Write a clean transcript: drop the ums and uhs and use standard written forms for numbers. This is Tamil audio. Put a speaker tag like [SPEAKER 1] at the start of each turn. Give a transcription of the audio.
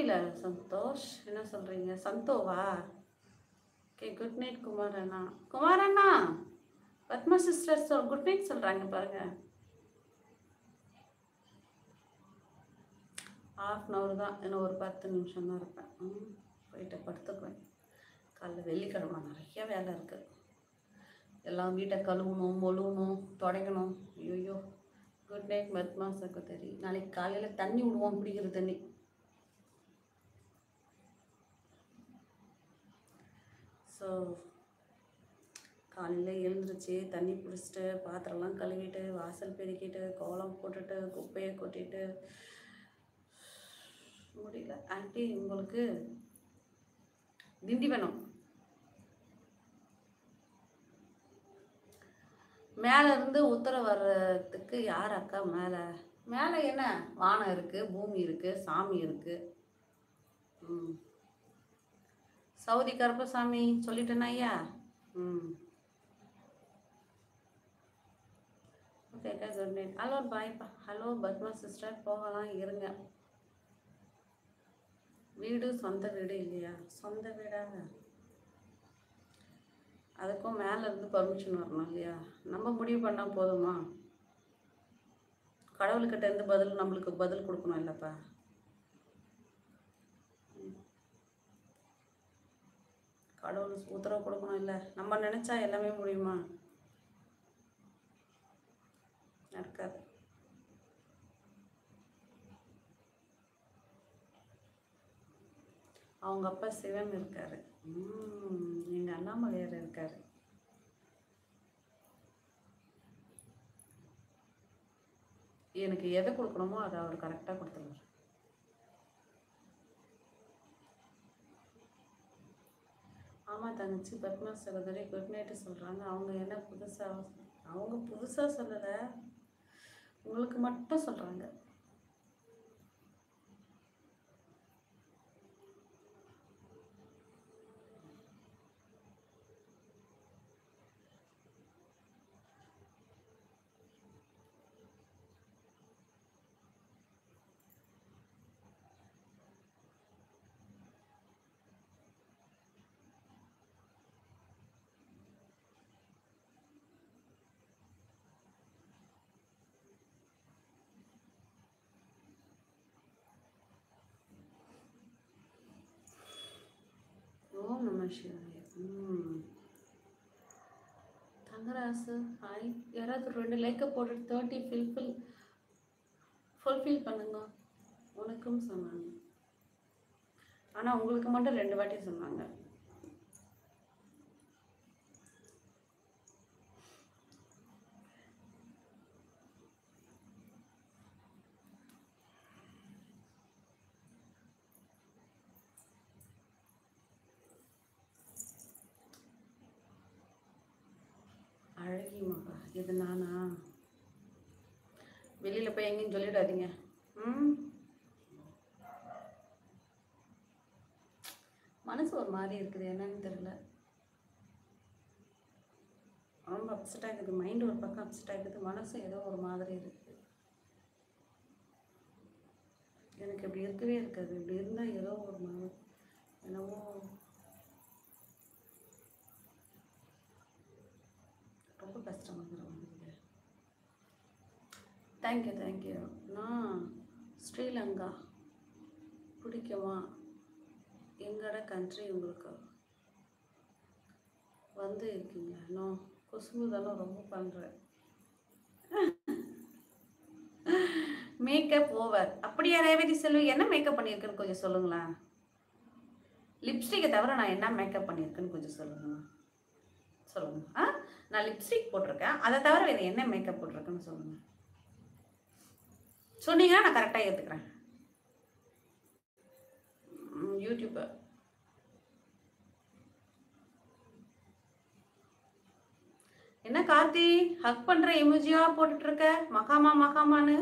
[SPEAKER 1] புரியல. சந்தோஷ் என்ன சொல்றீங்க? சந்தோவா? ஓகே, குட் நைட் குமார் அண்ணா. குமார் அண்ணா, பத்மா சிஸ்டர் குட் நைட் சொல்றாங்க பாருங்க. 1/2 தான், இன்னும் ஒரு 10 நிமிஷம் தான் இருப்பேன். போயிட்டு படுத்துக்குவேன். காலைல வெள்ளிக்கிழமை நிறைய வேலை இருக்குது. எல்லாம் வீட்டை கழுவணும், மொழுவணும், துடைக்கணும். ஐயோ. குட் நைட் பத்மா சகோதரி. நாளைக்கு காலையில் தண்ணி விடுவோம், குடிக்கிற தண்ணி. ஸோ காலையில் எழுந்திரிச்சு தண்ணி பிடிச்சிட்டு பாத்திரம்லாம் கழுவிட்டு வாசல் பெருக்கிட்டு கோலம் போட்டுட்டு குப்பையை கொட்டிட்டு முடியல. ஆண்டி உங்களுக்கு திண்டிவனம் மேலே இருந்து உத்தரவு வர்றதுக்கு யார் அக்கா? மேலே மேலே என்ன வானம் இருக்குது, பூமி இருக்குது, சாமி இருக்குது. சவுதி கருப்பசாமி சொல்லிட்டேனா ஐயா? ஓகே அக்கா, குட் நைட். ஹலோ பாய்ப்பா. ஹலோ பத்மா சிஸ்டர், போகலாம் இருங்க. வீடு சொந்த வீடு இல்லையா? சொந்த வீடாக அதுக்கும் மேலே இருந்து பர்மிஷன் வரணும் இல்லையா? நம்ம முடிவு பண்ணால் போதுமா? கடவுள்கிட்ட இருந்து நம்மளுக்கு பதில் கொடுக்கணும் இல்லைப்பா? கடவுள் உத்தரவு கொடுக்கணும் இல்லை? நம்ம நினச்சா எல்லாமே முடியுமா? நடக்காது. அவங்க அப்பா சிவன் இருக்காரு, எங்கள் அண்ணாமலையார் இருக்காரு. எனக்கு எதை கொடுக்கணுமோ அதை அவர் கரெக்டாக கொடுத்துருவார். ஆமாம் தங்கச்சி, பத்மா சகோதரி குட் நைட்டு சொல்கிறாங்க. அவங்க என்ன புதுசாக? அவங்க புதுசாக சொல்லலை, உங்களுக்கு மட்டும் சொல்கிறாங்க. ஓம் நம சிவாய. தங்கராசு ஹாய். யாராவது 2 லைக்கை போட்டு 30 ஃபுல்ஃபில் பண்ணுங்க. உனக்கும் சொன்னாங்க, ஆனால் உங்களுக்கு மட்டும் 2 வாட்டி சொன்னாங்க. அழகி மகா, இது நானா? வெளியில் போய் எங்கேயும் சொல்லிடாதீங்க. மனசு ஒரு மாதிரி இருக்குது, என்னன்னு தெரியல. ரொம்ப அப்செட் ஆகுது. மைண்டு ஒரு பக்கம் அப்செட் ஆகுது, மனசு ஏதோ ஒரு மாதிரி இருக்குது. எனக்கு இப்படி இருக்கவே இருக்காது. இப்படி இருந்தால் ஏதோ ஒரு மாதிரி என்னவோ ரொம்ப கஷ்டமாக இருக்குது. தேங்க்யூ. நான் ஸ்ரீலங்கா பிடிக்குமா? எங்கட கண்ட்ரி உங்களுக்கு வந்து இருக்கீங்களா? நான் குசும்புதெல்லாம் ரொம்ப பண்ணுறேன். Makeup over. அப்படியா ரேவதி செல்வி? என்ன மேக்கப் பண்ணியிருக்குன்னு கொஞ்சம் சொல்லுங்களேன். லிப்ஸ்டிக்கை தவிர நான் என்ன மேக்கப் பண்ணியிருக்கேன்னு கொஞ்சம் சொல்லுங்க. நான் லிப்ஸ்டிக் போட்டிருக்கேன், அதை தவிர வேறு என்ன மேக்கப் போட்டிருக்கேன்னு சொல்லுங்கள். சொன்னீங்கன்னா நான் கரெக்டாக ஏற்றுக்கிறேன். யூடியூப் என்ன கார்த்தி ஹக் பண்ணுற எமோஜியா போட்டுட்ருக்க? மகாமான்னு